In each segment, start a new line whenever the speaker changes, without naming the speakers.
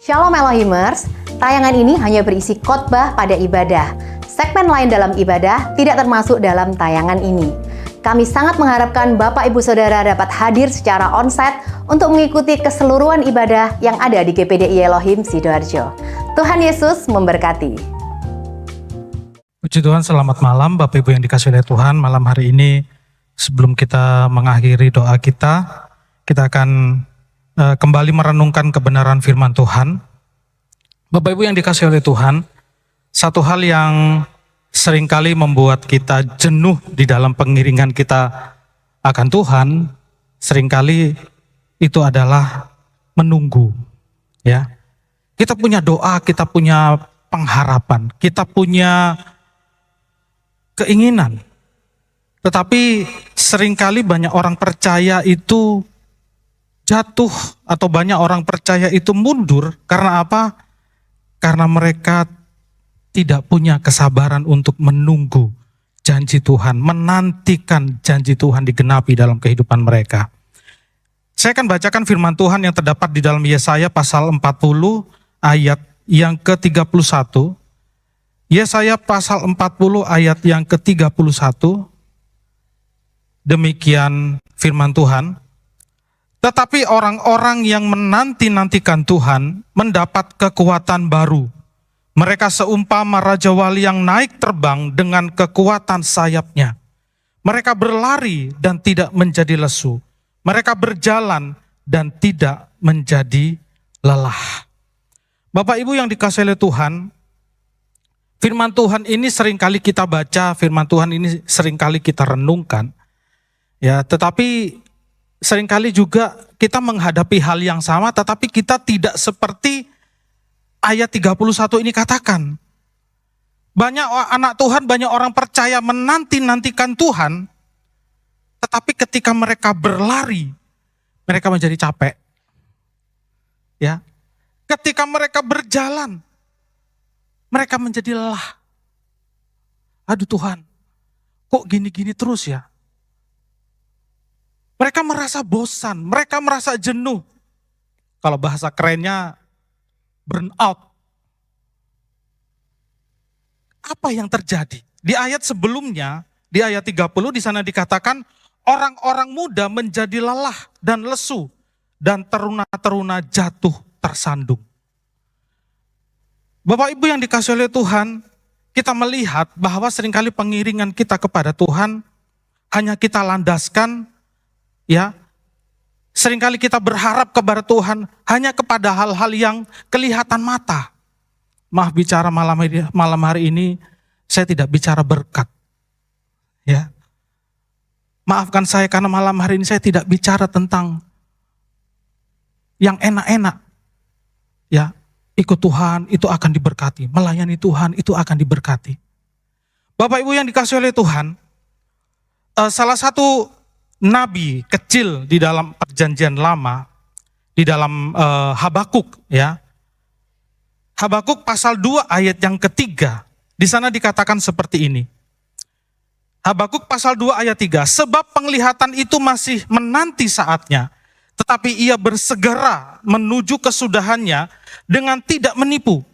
Shalom Elohimers, tayangan ini hanya berisi khotbah pada ibadah. Segmen lain dalam ibadah tidak termasuk dalam tayangan ini. Kami sangat mengharapkan Bapak Ibu Saudara dapat hadir secara onsite untuk mengikuti keseluruhan ibadah yang ada di GPDI Elohim Sidoarjo. Tuhan Yesus memberkati.
Puji Tuhan, selamat malam Bapak Ibu yang dikasihi oleh Tuhan. Malam hari ini sebelum kita mengakhiri doa kita akan kembali merenungkan kebenaran firman Tuhan. Bapak Ibu yang dikasihi oleh Tuhan, satu hal yang seringkali membuat kita jenuh di dalam pengiringan kita akan Tuhan, seringkali itu adalah menunggu. Ya, kita punya doa, kita punya pengharapan, kita punya keinginan. Tetapi seringkali banyak orang percaya itu jatuh atau banyak orang percaya itu mundur karena apa? Karena mereka tidak punya kesabaran untuk menunggu janji Tuhan, menantikan janji Tuhan digenapi dalam kehidupan mereka. Saya akan bacakan firman Tuhan yang terdapat di dalam Yesaya pasal 40 ayat yang ke-31. Yesaya pasal 40 ayat yang ke-31. Demikian firman Tuhan. Tetapi orang-orang yang menanti-nantikan Tuhan mendapat kekuatan baru. Mereka seumpama Raja Wali yang naik terbang dengan kekuatan sayapnya. Mereka berlari dan tidak menjadi lesu. Mereka berjalan dan tidak menjadi lelah. Bapak Ibu yang dikasihi oleh Tuhan, firman Tuhan ini seringkali kita baca, firman Tuhan ini seringkali kita renungkan. Ya, tetapi seringkali juga kita menghadapi hal yang sama, tetapi kita tidak seperti ayat 31 ini katakan. Banyak anak Tuhan, banyak orang percaya menanti-nantikan Tuhan, tetapi ketika mereka berlari, mereka menjadi capek. Ya, ketika mereka berjalan, mereka menjadi lelah. Aduh Tuhan, kok gini-gini terus ya? Mereka merasa bosan, mereka merasa jenuh. Kalau bahasa kerennya, burn out. Apa yang terjadi? Di ayat sebelumnya, di ayat 30 di sana dikatakan, orang-orang muda menjadi lelah dan lesu, dan teruna-teruna jatuh tersandung. Bapak Ibu yang dikasihi oleh Tuhan, kita melihat bahwa seringkali pengiringan kita kepada Tuhan, hanya kita landaskan, ya, seringkali kita berharap kepada Tuhan hanya kepada hal-hal yang kelihatan mata. Maaf bicara malam hari ini, saya tidak bicara berkat. Ya, maafkan saya karena malam hari ini saya tidak bicara tentang yang enak-enak. Ya, ikut Tuhan itu akan diberkati, melayani Tuhan itu akan diberkati. Bapak Ibu yang dikasihi oleh Tuhan, salah satu nabi kecil di dalam perjanjian lama, di dalam Habakuk, ya. Habakuk pasal 2 ayat yang ketiga, di sana dikatakan seperti ini. Habakuk pasal 2 ayat 3, sebab penglihatan itu masih menanti saatnya, tetapi ia bersegera menuju kesudahannya dengan tidak menipu.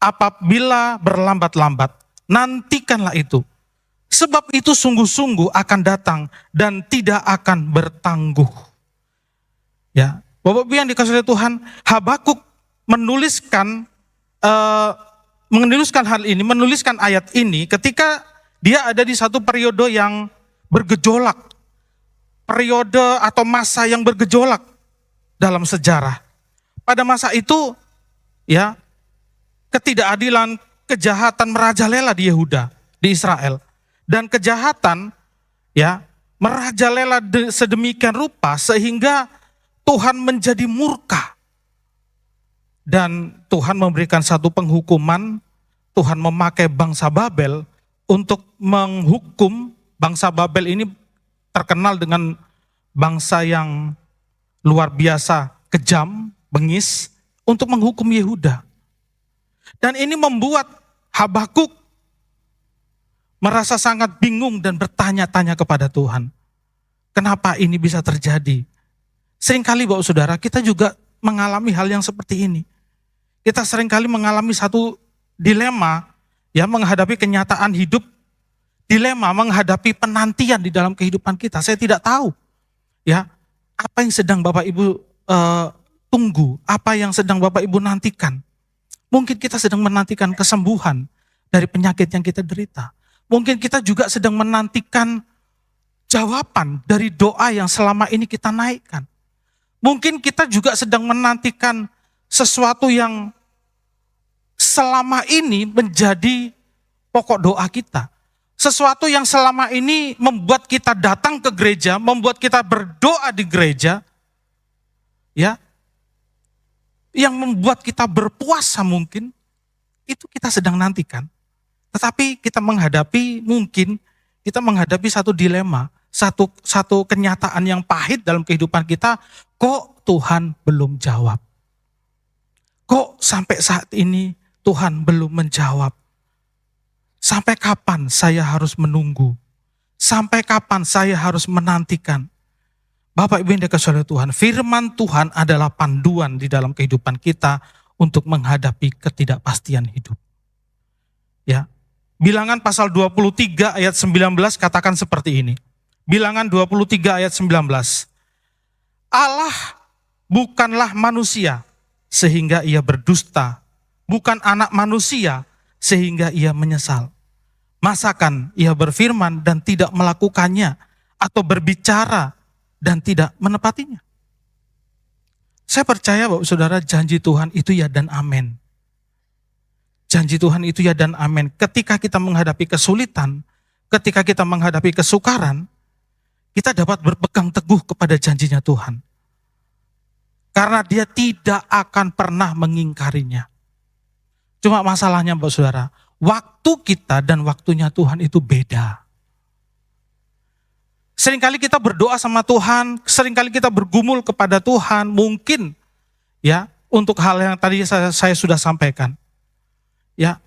Apabila berlambat-lambat, nantikanlah itu. Sebab itu sungguh-sungguh akan datang dan tidak akan bertangguh. Ya, Bapak Ibu yang dikasihi oleh Tuhan, Habakuk menuliskan hal ini, menuliskan ayat ini ketika dia ada di satu periode yang bergejolak. Periode atau masa yang bergejolak dalam sejarah. Pada masa itu, ya, ketidakadilan, kejahatan merajalela di Yehuda, di Israel. Dan kejahatan, ya, merajalela sedemikian rupa sehingga Tuhan menjadi murka. Dan Tuhan memberikan satu penghukuman, Tuhan memakai bangsa Babel untuk menghukum. Bangsa Babel ini terkenal dengan bangsa yang luar biasa, kejam, bengis, untuk menghukum Yehuda. Dan ini membuat Habakuk merasa sangat bingung dan bertanya-tanya kepada Tuhan. Kenapa ini bisa terjadi? Seringkali Bapak Saudara, kita juga mengalami hal yang seperti ini. kita seringkali mengalami satu dilema, ya, menghadapi kenyataan hidup, dilema menghadapi penantian di dalam kehidupan kita. Saya tidak tahu, ya, apa yang sedang Bapak Ibu tunggu, apa yang sedang Bapak Ibu nantikan. Mungkin kita sedang menantikan kesembuhan dari penyakit yang kita derita. Mungkin kita juga sedang menantikan jawaban dari doa yang selama ini kita naikkan. Mungkin kita juga sedang menantikan sesuatu yang selama ini menjadi pokok doa kita. Sesuatu yang selama ini membuat kita datang ke gereja, membuat kita berdoa di gereja, ya, yang membuat kita berpuasa mungkin, itu kita sedang nantikan. Tetapi kita menghadapi satu dilema, satu kenyataan yang pahit dalam kehidupan kita. Kok Tuhan belum jawab? Kok sampai saat ini Tuhan belum menjawab? Sampai kapan saya harus menunggu? Sampai kapan saya harus menantikan? Bapak Ibu yang dikasihi oleh Tuhan, firman Tuhan adalah panduan di dalam kehidupan kita untuk menghadapi ketidakpastian hidup. Ya. Bilangan pasal 23 ayat 19 katakan seperti ini. Bilangan 23 ayat 19. Allah bukanlah manusia sehingga ia berdusta, bukan anak manusia sehingga ia menyesal. Masakan ia berfirman dan tidak melakukannya, atau berbicara dan tidak menepatinya? Saya percaya Bapak Saudara, janji Tuhan itu ya dan amin. Janji Tuhan itu ya dan amin. Ketika kita menghadapi kesulitan, ketika kita menghadapi kesukaran, kita dapat berpegang teguh kepada janjinya Tuhan. Karena Dia tidak akan pernah mengingkarinya. Cuma masalahnya Bapak Saudara, waktu kita dan waktunya Tuhan itu beda. Seringkali kita berdoa sama Tuhan, seringkali kita bergumul kepada Tuhan, mungkin ya untuk hal yang tadi saya sudah sampaikan. Ya,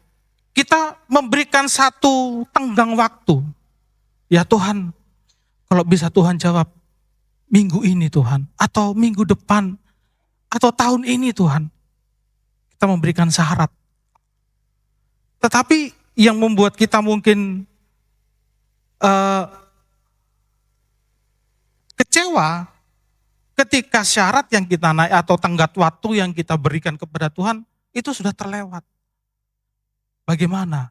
kita memberikan satu tenggang waktu. Ya Tuhan, kalau bisa Tuhan jawab minggu ini Tuhan, atau minggu depan, atau tahun ini Tuhan. Kita memberikan syarat. Tetapi yang membuat kita mungkin kecewa ketika syarat yang kita naik atau tenggat waktu yang kita berikan kepada Tuhan itu sudah terlewat. Bagaimana?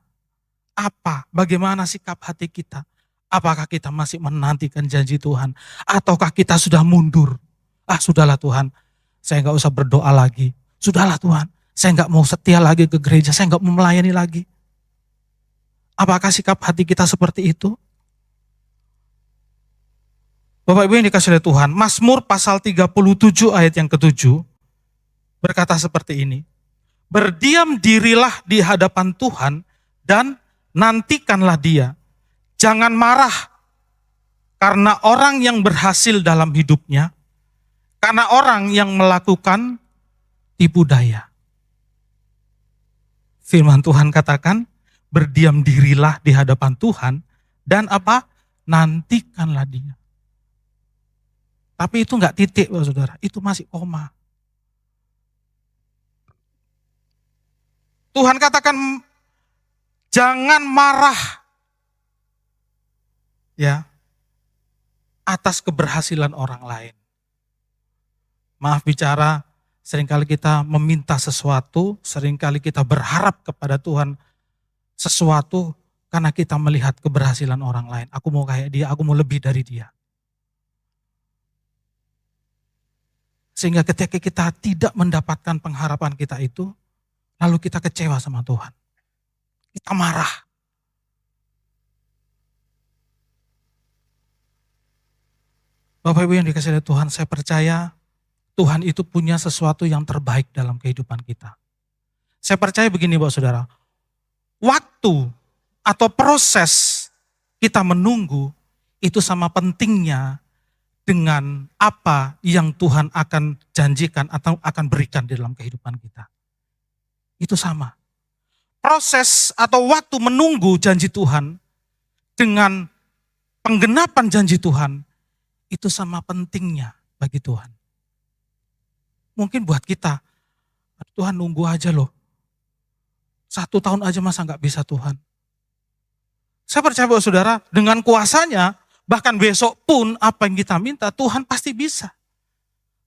Bagaimana sikap hati kita? Apakah kita masih menantikan janji Tuhan? Ataukah kita sudah mundur? Sudahlah Tuhan, saya gak usah berdoa lagi. Sudahlah Tuhan, saya gak mau setia lagi ke gereja, saya gak mau melayani lagi. Apakah sikap hati kita seperti itu? Bapak Ibu yang dikasihi oleh Tuhan, Mazmur pasal 37 ayat yang ke-7 berkata seperti ini. Berdiam dirilah di hadapan Tuhan dan nantikanlah Dia. Jangan marah karena orang yang berhasil dalam hidupnya, karena orang yang melakukan tipu daya. Firman Tuhan katakan, berdiam dirilah di hadapan Tuhan dan nantikanlah Dia. Tapi itu enggak titik, Bapak Saudara, itu masih koma. Tuhan katakan, jangan marah ya atas keberhasilan orang lain. Maaf bicara, seringkali kita meminta sesuatu, seringkali kita berharap kepada Tuhan sesuatu karena kita melihat keberhasilan orang lain. Aku mau kayak dia, aku mau lebih dari dia. Sehingga ketika kita tidak mendapatkan pengharapan kita itu, lalu kita kecewa sama Tuhan. Kita marah. Bapak Ibu yang dikasihi oleh Tuhan, saya percaya Tuhan itu punya sesuatu yang terbaik dalam kehidupan kita. Saya percaya begini Bapak Saudara, waktu atau proses kita menunggu itu sama pentingnya dengan apa yang Tuhan akan janjikan atau akan berikan di dalam kehidupan kita. Itu sama. Proses atau waktu menunggu janji Tuhan dengan penggenapan janji Tuhan itu sama pentingnya bagi Tuhan. Mungkin buat kita, Tuhan nunggu aja loh. 1 tahun aja masa nggak bisa Tuhan. Saya percaya bahwa saudara, dengan kuasanya, bahkan besok pun apa yang kita minta, Tuhan pasti bisa.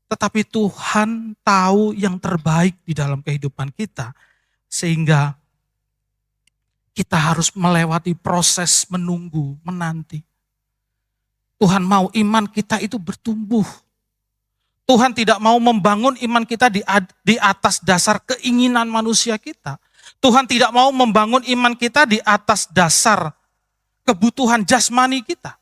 Tetapi Tuhan tahu yang terbaik di dalam kehidupan kita, sehingga kita harus melewati proses menunggu, menanti. Tuhan mau iman kita itu bertumbuh. Tuhan tidak mau membangun iman kita di atas dasar keinginan manusia kita. Tuhan tidak mau membangun iman kita di atas dasar kebutuhan jasmani kita.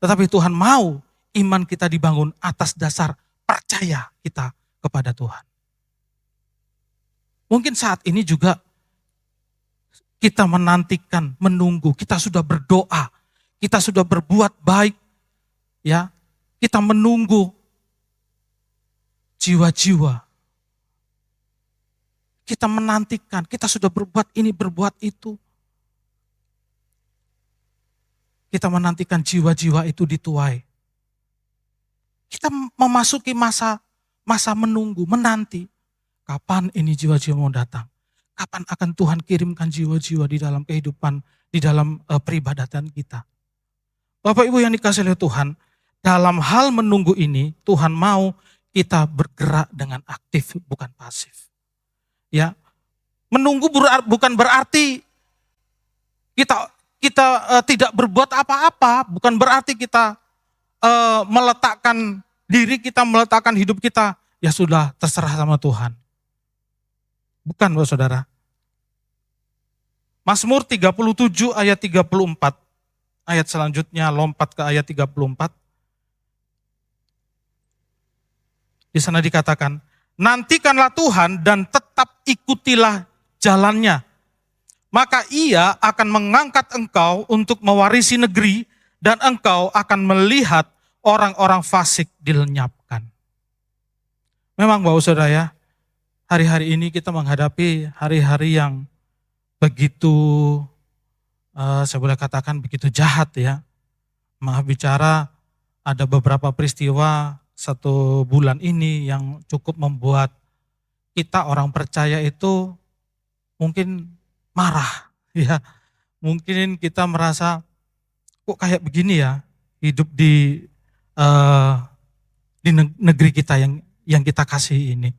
Tetapi Tuhan mau iman kita dibangun atas dasar percaya kita kepada Tuhan. Mungkin saat ini juga kita menantikan, menunggu, kita sudah berdoa, kita sudah berbuat baik, ya, kita menunggu jiwa-jiwa. Kita menantikan, kita sudah berbuat ini, berbuat itu. Kita menantikan jiwa-jiwa itu dituai. Kita memasuki masa menunggu, menanti. Kapan ini jiwa-jiwa mau datang? Kapan akan Tuhan kirimkan jiwa-jiwa di dalam kehidupan, di dalam peribadatan kita? Bapak Ibu yang dikasihi oleh Tuhan, dalam hal menunggu ini, Tuhan mau kita bergerak dengan aktif, bukan pasif. Ya, menunggu bukan berarti kita tidak berbuat apa-apa, bukan berarti kita meletakkan diri kita, meletakkan hidup kita, ya sudah terserah sama Tuhan. Bukan, Bapak Saudara. Mazmur 37 ayat 34, ayat selanjutnya lompat ke ayat 34. Di sana dikatakan, nantikanlah Tuhan dan tetap ikutilah jalannya. Maka ia akan mengangkat engkau untuk mewarisi negeri dan engkau akan melihat orang-orang fasik dilenyapkan. Memang Bapak Saudara ya, hari-hari ini kita menghadapi hari-hari yang begitu, saya boleh katakan begitu jahat ya. Maaf bicara, ada beberapa peristiwa 1 bulan ini yang cukup membuat kita orang percaya itu mungkin marah ya. Mungkin kita merasa kok kayak begini ya hidup di negeri kita yang kita kasih ini.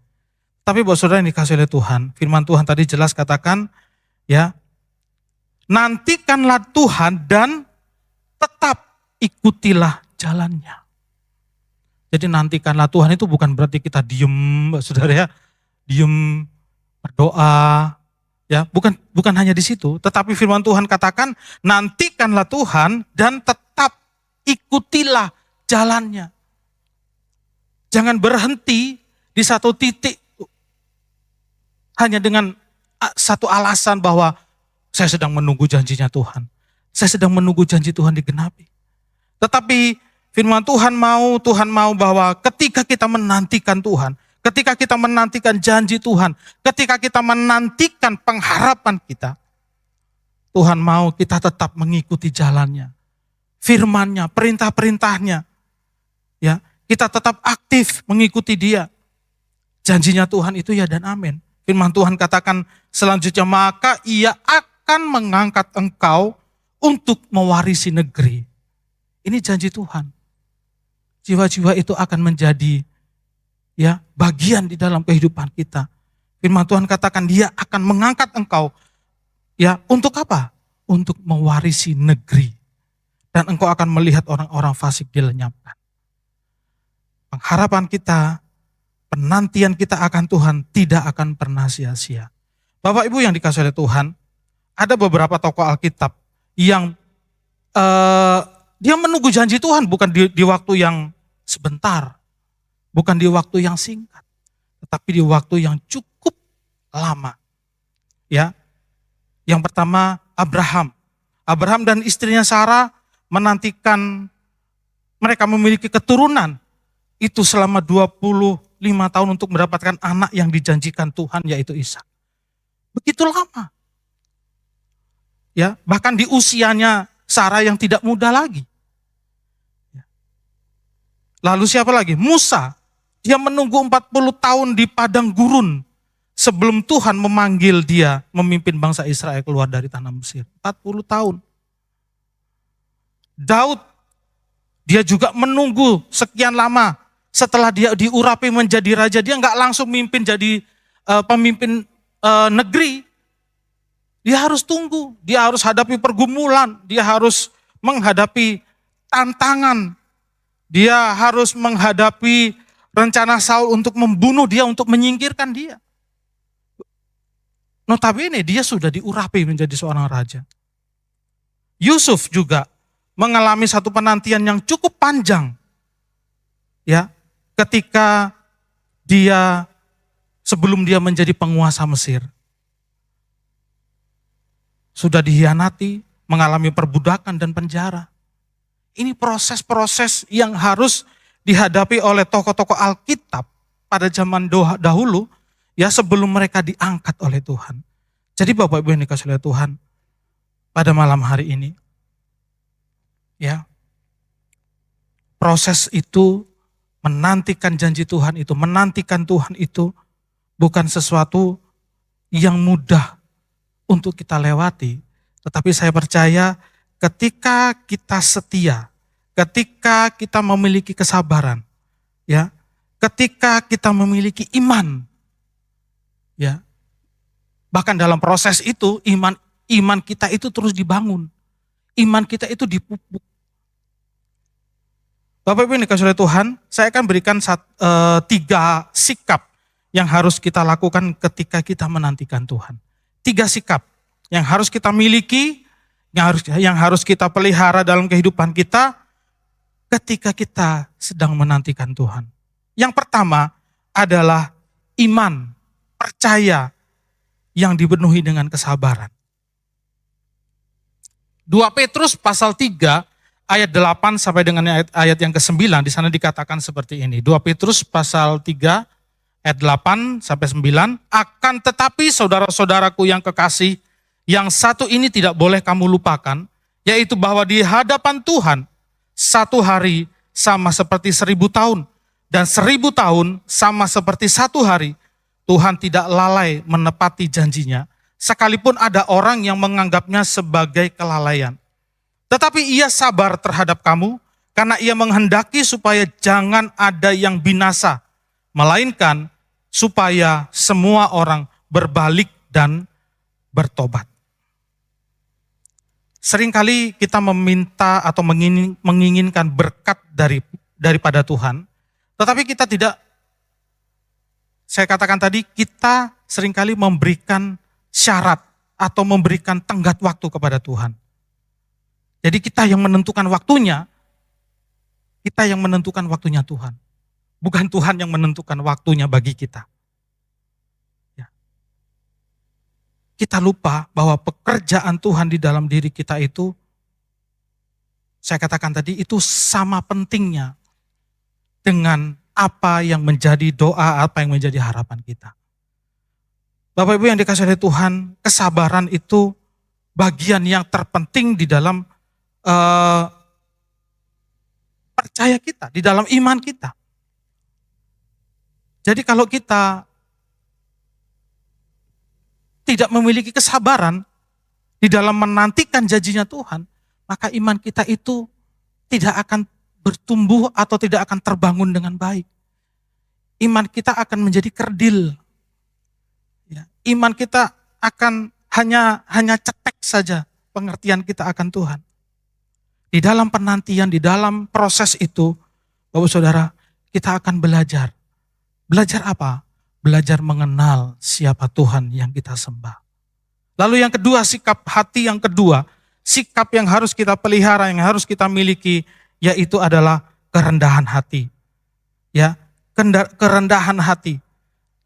Tapi Bapak Saudara yang dikasihi oleh Tuhan, firman Tuhan tadi jelas katakan ya, nantikanlah Tuhan dan tetap ikutilah jalannya. Jadi nantikanlah Tuhan itu bukan berarti kita diem, Saudara ya, diem berdoa, ya bukan hanya di situ. Tetapi firman Tuhan katakan nantikanlah Tuhan dan tetap ikutilah jalannya. Jangan berhenti di satu titik hanya dengan satu alasan bahwa saya sedang menunggu janjinya Tuhan. Saya sedang menunggu janji Tuhan digenapi. Tetapi firman Tuhan mau bahwa ketika kita menantikan Tuhan, ketika kita menantikan janji Tuhan, ketika kita menantikan pengharapan kita, Tuhan mau kita tetap mengikuti jalannya, firman-Nya, perintah-perintahnya. Ya, kita tetap aktif mengikuti Dia. Janjinya Tuhan itu ya dan amin. Firman Tuhan katakan selanjutnya, maka ia akan mengangkat engkau untuk mewarisi negeri. Ini janji Tuhan. Jiwa-jiwa itu akan menjadi ya bagian di dalam kehidupan kita. Firman Tuhan katakan dia akan mengangkat engkau ya untuk apa? Untuk mewarisi negeri. Dan engkau akan melihat orang-orang fasik dilenyapkan. Pengharapan kita, penantian kita akan Tuhan tidak akan pernah sia-sia. Bapak Ibu yang dikasihi oleh Tuhan, ada beberapa tokoh Alkitab yang dia menunggu janji Tuhan bukan di waktu yang sebentar, bukan di waktu yang singkat, tetapi di waktu yang cukup lama. Ya, yang pertama Abraham. Abraham dan istrinya Sarah menantikan mereka memiliki keturunan itu selama 25 tahun untuk mendapatkan anak yang dijanjikan Tuhan, yaitu Ishak. Begitu lama. Ya, bahkan di usianya Sarah yang tidak muda lagi. Lalu siapa lagi? Musa. Dia menunggu 40 tahun di padang gurun. sebelum Tuhan memanggil dia memimpin bangsa Israel keluar dari tanah Mesir. 40 tahun. Daud, dia juga menunggu sekian lama. Setelah dia diurapi menjadi raja, dia nggak langsung mimpin jadi pemimpin negeri. Dia harus tunggu, dia harus hadapi pergumulan, dia harus menghadapi tantangan. Dia harus menghadapi rencana Saul untuk membunuh dia, untuk menyingkirkan dia. Notabene dia sudah diurapi menjadi seorang raja. Yusuf juga mengalami satu penantian yang cukup panjang. Ya, ketika dia sebelum dia menjadi penguasa Mesir. Sudah dihianati, mengalami perbudakan dan penjara. Ini proses-proses yang harus dihadapi oleh tokoh-tokoh Alkitab pada zaman dahulu, ya sebelum mereka diangkat oleh Tuhan. Jadi Bapak Ibu yang dikasihi oleh Tuhan, pada malam hari ini, ya proses itu, menantikan janji Tuhan itu, menantikan Tuhan itu bukan sesuatu yang mudah untuk kita lewati. Tetapi saya percaya ketika kita setia, ketika kita memiliki kesabaran, ya, ketika kita memiliki iman, ya, bahkan dalam proses itu iman kita itu terus dibangun, iman kita itu dipupuk. Bapak Ibu yang dikasihi oleh Tuhan, saya akan berikan 3 sikap yang harus kita lakukan ketika kita menantikan Tuhan. 3 sikap yang harus kita miliki, yang harus kita pelihara dalam kehidupan kita ketika kita sedang menantikan Tuhan. Yang pertama adalah iman, percaya yang dipenuhi dengan kesabaran. 2 Petrus pasal 3 ayat 8 sampai dengan ayat yang ke-9 di sana dikatakan seperti ini. 2 Petrus pasal 3 ayat 8 sampai 9, akan tetapi saudara-saudaraku yang kekasih, yang satu ini tidak boleh kamu lupakan, yaitu bahwa di hadapan Tuhan, 1 hari sama seperti 1000 tahun, dan 1000 tahun sama seperti 1 hari. Tuhan tidak lalai menepati janjinya, sekalipun ada orang yang menganggapnya sebagai kelalaian. Tetapi ia sabar terhadap kamu, karena ia menghendaki supaya jangan ada yang binasa, melainkan supaya semua orang berbalik dan bertobat. Seringkali kita meminta atau menginginkan berkat daripada Tuhan, tetapi kita tidak, saya katakan tadi, kita seringkali memberikan syarat atau memberikan tenggat waktu kepada Tuhan. Jadi kita yang menentukan waktunya, kita yang menentukan waktunya Tuhan. Bukan Tuhan yang menentukan waktunya bagi kita. Ya. Kita lupa bahwa pekerjaan Tuhan di dalam diri kita itu, saya katakan tadi, itu sama pentingnya dengan apa yang menjadi doa, apa yang menjadi harapan kita. Bapak Ibu yang dikasihi oleh Tuhan, kesabaran itu bagian yang terpenting di dalam percaya kita, di dalam iman kita. Jadi kalau kita tidak memiliki kesabaran di dalam menantikan janjinya Tuhan, maka iman kita itu tidak akan bertumbuh atau tidak akan terbangun dengan baik. Iman kita akan menjadi kerdil. Ya, iman kita akan hanya cetek saja pengertian kita akan Tuhan. Di dalam penantian, di dalam proses itu, Bapak Saudara, kita akan belajar. Belajar apa? Belajar mengenal siapa Tuhan yang kita sembah. Lalu yang kedua, sikap hati yang kedua, sikap yang harus kita pelihara, yang harus kita miliki, yaitu adalah kerendahan hati. Ya, kerendahan hati.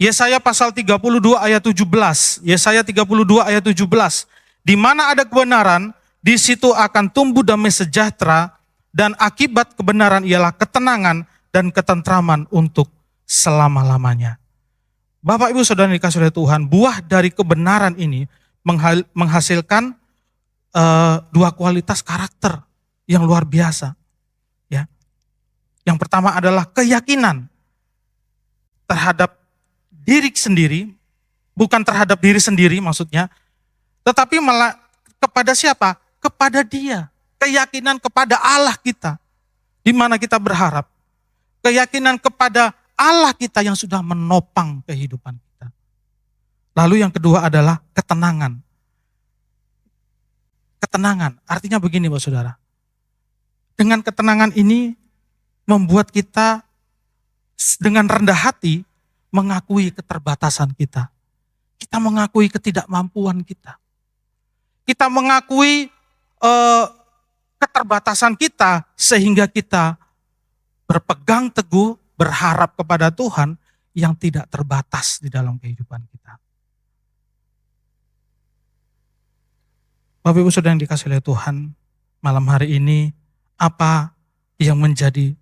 Yesaya pasal 32 ayat 17. Yesaya 32 ayat 17. Di mana ada kebenaran, di situ akan tumbuh damai sejahtera, dan akibat kebenaran ialah ketenangan dan ketentraman untuk selama-lamanya. Bapak Ibu Saudara dikasihi oleh Tuhan, buah dari kebenaran ini menghasilkan 2 kualitas karakter yang luar biasa. Ya. Yang pertama adalah keyakinan terhadap diri sendiri bukan terhadap diri sendiri maksudnya, tetapi malah kepada siapa? Kepada Dia. Keyakinan kepada Allah kita, di mana kita berharap. Keyakinan kepada Allah kita yang sudah menopang kehidupan kita. Lalu yang kedua adalah ketenangan. Ketenangan, artinya begini Bapak Saudara. Dengan ketenangan ini membuat kita dengan rendah hati mengakui keterbatasan kita. Kita mengakui ketidakmampuan kita. Kita mengakui keterbatasan kita sehingga kita berpegang teguh, berharap kepada Tuhan yang tidak terbatas di dalam kehidupan kita. Bapak Ibu Saudara yang dikasihi oleh Tuhan, malam hari ini apa yang menjadi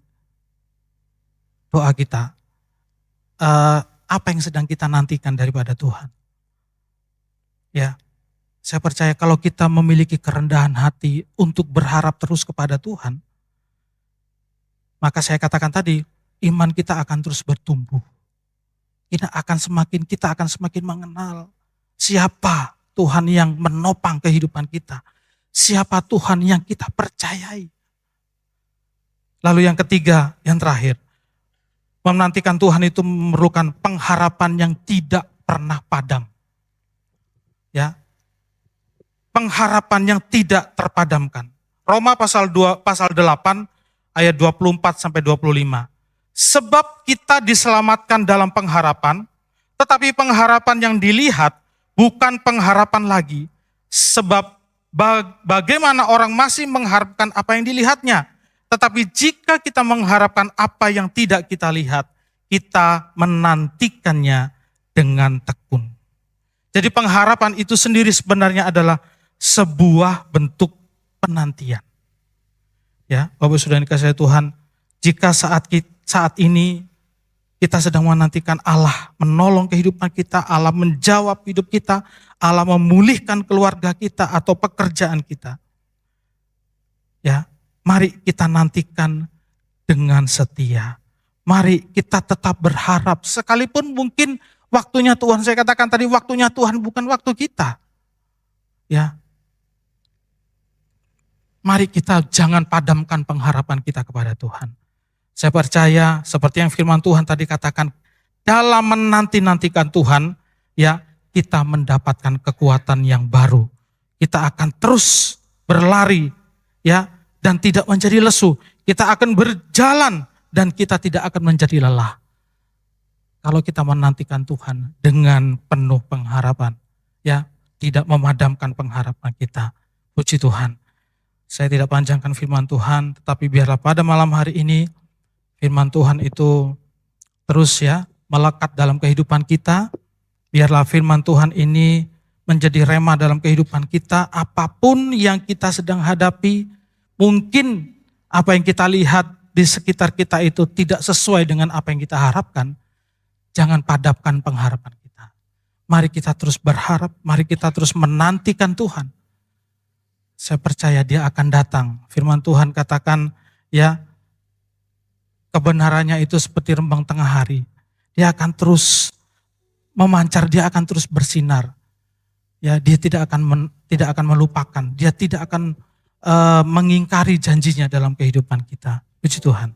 doa kita? Apa yang sedang kita nantikan daripada Tuhan? Ya, saya percaya kalau kita memiliki kerendahan hati untuk berharap terus kepada Tuhan, maka saya katakan tadi, iman kita akan terus bertumbuh. Kita akan semakin mengenal siapa Tuhan yang menopang kehidupan kita. Siapa Tuhan yang kita percayai. Lalu yang ketiga, yang terakhir, menantikan Tuhan itu memerlukan pengharapan yang tidak pernah padam. Ya. Pengharapan yang tidak terpadamkan. Roma pasal 8 ayat 24 sampai 25. Sebab kita diselamatkan dalam pengharapan, tetapi pengharapan yang dilihat bukan pengharapan lagi. Sebab bagaimana orang masih mengharapkan apa yang dilihatnya. Tetapi jika kita mengharapkan apa yang tidak kita lihat, kita menantikannya dengan tekun. Jadi pengharapan itu sendiri sebenarnya adalah sebuah bentuk penantian. Ya, Bapak Saudara yang dikasihi Tuhan, jika saat ini kita sedang menantikan Allah menolong kehidupan kita, Allah menjawab hidup kita, Allah memulihkan keluarga kita atau pekerjaan kita. Ya, mari kita nantikan dengan setia. Mari kita tetap berharap, sekalipun mungkin waktunya Tuhan, saya katakan tadi waktunya Tuhan bukan waktu kita. Ya, mari kita jangan padamkan pengharapan kita kepada Tuhan. Saya percaya seperti yang firman Tuhan tadi katakan, dalam menanti-nantikan Tuhan, ya kita mendapatkan kekuatan yang baru. Kita akan terus berlari, ya, dan tidak menjadi lesu. Kita akan berjalan dan kita tidak akan menjadi lelah. Kalau kita menantikan Tuhan dengan penuh pengharapan, ya, tidak memadamkan pengharapan kita. Puji Tuhan. Saya tidak panjangkan firman Tuhan, tetapi biarlah pada malam hari ini firman Tuhan itu terus ya melekat dalam kehidupan kita. Biarlah firman Tuhan ini menjadi rema dalam kehidupan kita. Apapun yang kita sedang hadapi, mungkin apa yang kita lihat di sekitar kita itu tidak sesuai dengan apa yang kita harapkan. Jangan padamkan pengharapan kita. Mari kita terus berharap, mari kita terus menantikan Tuhan. Saya percaya Dia akan datang. Firman Tuhan katakan, ya, kebenarannya itu seperti rembang tengah hari. Dia akan terus memancar, dia akan terus bersinar. Ya, dia tidak akan melupakan, dia tidak akan mengingkari janjinya dalam kehidupan kita. Puji Tuhan.